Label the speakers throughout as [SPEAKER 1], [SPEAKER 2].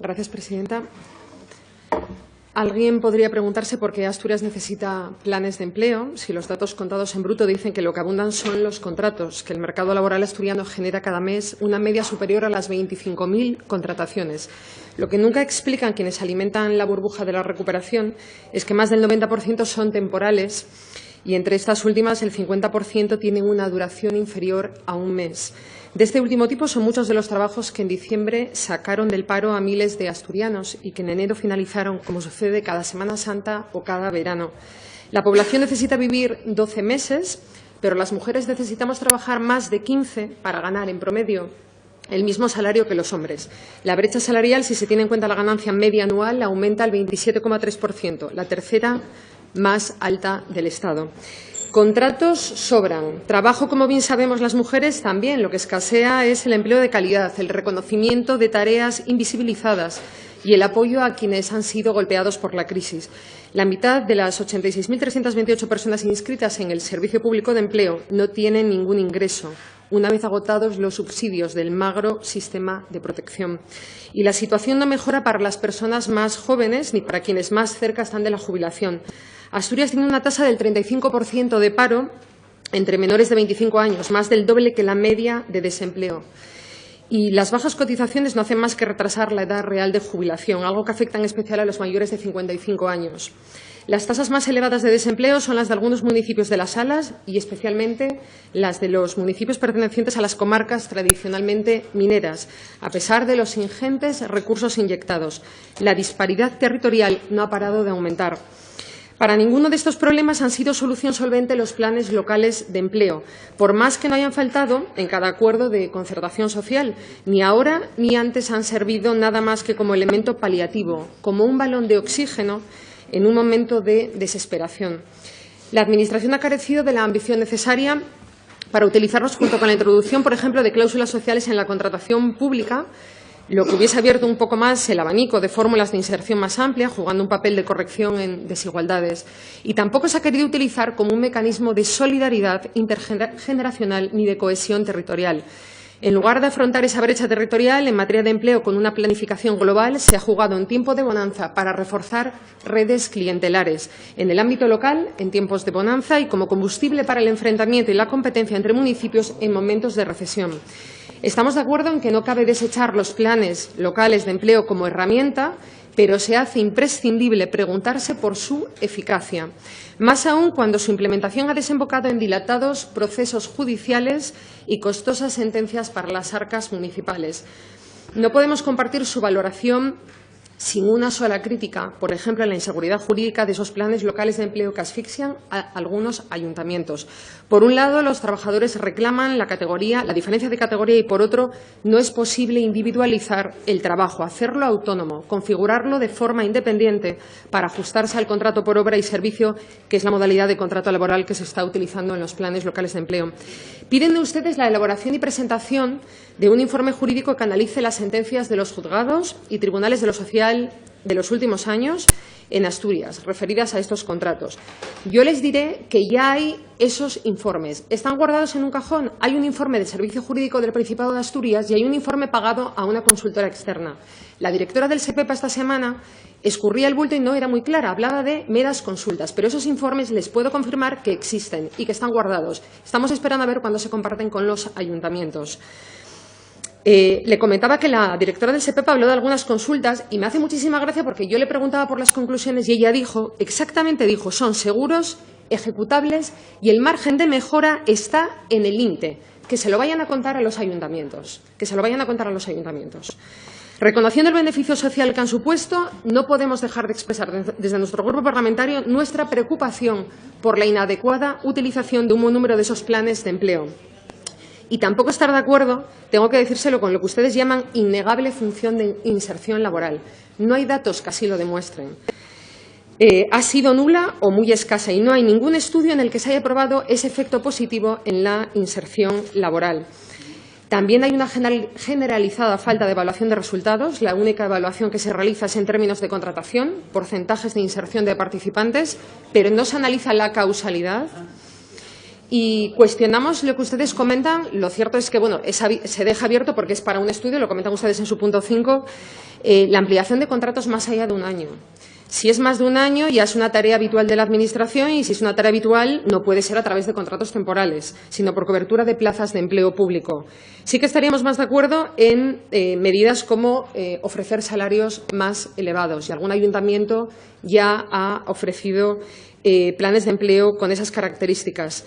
[SPEAKER 1] Gracias, presidenta. Alguien podría preguntarse por qué Asturias necesita planes de empleo si los datos contados en bruto dicen que lo que abundan son los contratos, que el mercado laboral asturiano genera cada mes una media superior a las 25.000 contrataciones. Lo que nunca explican quienes alimentan la burbuja de la recuperación es que más del 90% son temporales y entre estas últimas el 50% tienen una duración inferior a un mes. De este último tipo son muchos de los trabajos que en diciembre sacaron del paro a miles de asturianos y que en enero finalizaron, como sucede cada Semana Santa o cada verano. La población necesita vivir 12 meses, pero las mujeres necesitamos trabajar más de 15 para ganar, en promedio, el mismo salario que los hombres. La brecha salarial, si se tiene en cuenta la ganancia media anual, aumenta al 27,3%, la tercera más alta del Estado. Contratos sobran. Trabajo, como bien sabemos las mujeres, también. Lo que escasea es el empleo de calidad, el reconocimiento de tareas invisibilizadas y el apoyo a quienes han sido golpeados por la crisis. La mitad de las 86.328 personas inscritas en el Servicio Público de Empleo no tienen ningún ingreso, una vez agotados los subsidios del magro sistema de protección. Y la situación no mejora para las personas más jóvenes ni para quienes más cerca están de la jubilación. Asturias tiene una tasa del 35% de paro entre menores de 25 años, más del doble que la media de desempleo. Y las bajas cotizaciones no hacen más que retrasar la edad real de jubilación, algo que afecta en especial a los mayores de 55 años. Las tasas más elevadas de desempleo son las de algunos municipios de las Salas y especialmente las de los municipios pertenecientes a las comarcas tradicionalmente mineras, a pesar de los ingentes recursos inyectados. La disparidad territorial no ha parado de aumentar. Para ninguno de estos problemas han sido solución solvente los planes locales de empleo, por más que no hayan faltado en cada acuerdo de concertación social. Ni ahora ni antes han servido nada más que como elemento paliativo, como un balón de oxígeno en un momento de desesperación. La Administración ha carecido de la ambición necesaria para utilizarlos junto con la introducción, por ejemplo, de cláusulas sociales en la contratación pública, lo que hubiese abierto un poco más el abanico de fórmulas de inserción más amplia, jugando un papel de corrección en desigualdades. Y tampoco se ha querido utilizar como un mecanismo de solidaridad intergeneracional ni de cohesión territorial. En lugar de afrontar esa brecha territorial en materia de empleo con una planificación global, se ha jugado en tiempo de bonanza para reforzar redes clientelares en el ámbito local, en tiempos de bonanza y como combustible para el enfrentamiento y la competencia entre municipios en momentos de recesión. Estamos de acuerdo en que no cabe desechar los planes locales de empleo como herramienta, pero se hace imprescindible preguntarse por su eficacia, más aún cuando su implementación ha desembocado en dilatados procesos judiciales y costosas sentencias para las arcas municipales. No podemos compartir su valoración sin una sola crítica, por ejemplo, en la inseguridad jurídica de esos planes locales de empleo que asfixian a algunos ayuntamientos. Por un lado, los trabajadores reclaman la diferencia de categoría y, por otro, no es posible individualizar el trabajo, hacerlo autónomo, configurarlo de forma independiente para ajustarse al contrato por obra y servicio, que es la modalidad de contrato laboral que se está utilizando en los planes locales de empleo. Piden ustedes la elaboración y presentación de un informe jurídico que analice las sentencias de los juzgados y tribunales de lo social de los últimos años en Asturias, referidas a estos contratos. Yo les diré que ya hay esos informes. Están guardados en un cajón. Hay un informe del Servicio Jurídico del Principado de Asturias y hay un informe pagado a una consultora externa. La directora del SEPEPA esta semana escurría el bulto y no era muy clara. Hablaba de meras consultas, pero esos informes les puedo confirmar que existen y que están guardados. Estamos esperando a ver cuándo se comparten con los ayuntamientos. Le comentaba que la directora del SEPEPA habló de algunas consultas y me hace muchísima gracia porque yo le preguntaba por las conclusiones y ella dijo, exactamente dijo, son seguros, ejecutables y el margen de mejora está en el INTE. Que se lo vayan a contar a los ayuntamientos. Que se lo vayan a contar a los ayuntamientos. Reconociendo el beneficio social que han supuesto, no podemos dejar de expresar desde nuestro grupo parlamentario nuestra preocupación por la inadecuada utilización de un buen número de esos planes de empleo. Y tampoco estar de acuerdo, tengo que decírselo, con lo que ustedes llaman innegable función de inserción laboral. No hay datos que así lo demuestren. Ha sido nula o muy escasa y no hay ningún estudio en el que se haya probado ese efecto positivo en la inserción laboral. También hay una generalizada falta de evaluación de resultados. La única evaluación que se realiza es en términos de contratación, porcentajes de inserción de participantes, pero no se analiza la causalidad. Y cuestionamos lo que ustedes comentan. Lo cierto es que se deja abierto, porque es para un estudio, lo comentan ustedes en su punto 5, la ampliación de contratos más allá de un año. Si es más de un año, ya es una tarea habitual de la Administración, y si es una tarea habitual, no puede ser a través de contratos temporales, sino por cobertura de plazas de empleo público. Sí que estaríamos más de acuerdo en medidas como ofrecer salarios más elevados, y algún ayuntamiento ya ha ofrecido planes de empleo con esas características.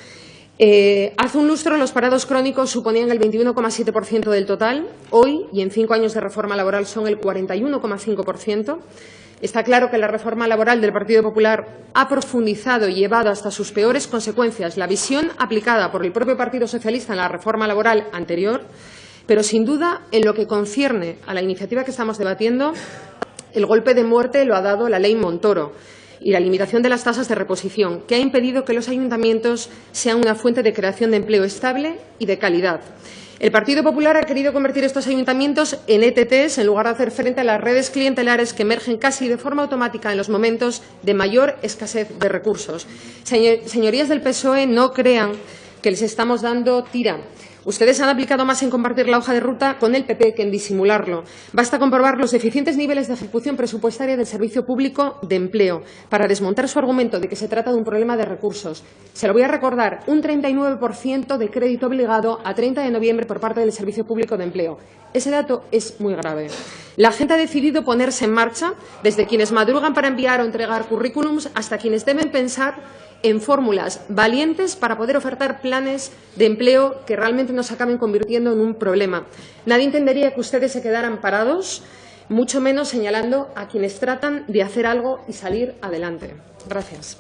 [SPEAKER 1] Hace un lustro los parados crónicos suponían el 21,7% del total. Hoy, y en 5 años de reforma laboral, son el 41,5%. Está claro que la reforma laboral del Partido Popular ha profundizado y llevado hasta sus peores consecuencias la visión aplicada por el propio Partido Socialista en la reforma laboral anterior, pero sin duda, en lo que concierne a la iniciativa que estamos debatiendo, el golpe de muerte lo ha dado la Ley Montoro y la limitación de las tasas de reposición, que ha impedido que los ayuntamientos sean una fuente de creación de empleo estable y de calidad. El Partido Popular ha querido convertir estos ayuntamientos en ETTs en lugar de hacer frente a las redes clientelares que emergen casi de forma automática en los momentos de mayor escasez de recursos. Señorías del PSOE, no crean que les estamos dando tira. Ustedes han aplicado más en compartir la hoja de ruta con el PP que en disimularlo. Basta comprobar los deficientes niveles de ejecución presupuestaria del Servicio Público de Empleo para desmontar su argumento de que se trata de un problema de recursos. Se lo voy a recordar, un 39% de crédito obligado a 30 de noviembre por parte del Servicio Público de Empleo. Ese dato es muy grave. La gente ha decidido ponerse en marcha, desde quienes madrugan para enviar o entregar currículums hasta quienes deben pensar en fórmulas valientes para poder ofertar planes de empleo que realmente nos acaben convirtiendo en un problema. Nadie entendería que ustedes se quedaran parados, mucho menos señalando a quienes tratan de hacer algo y salir adelante. Gracias.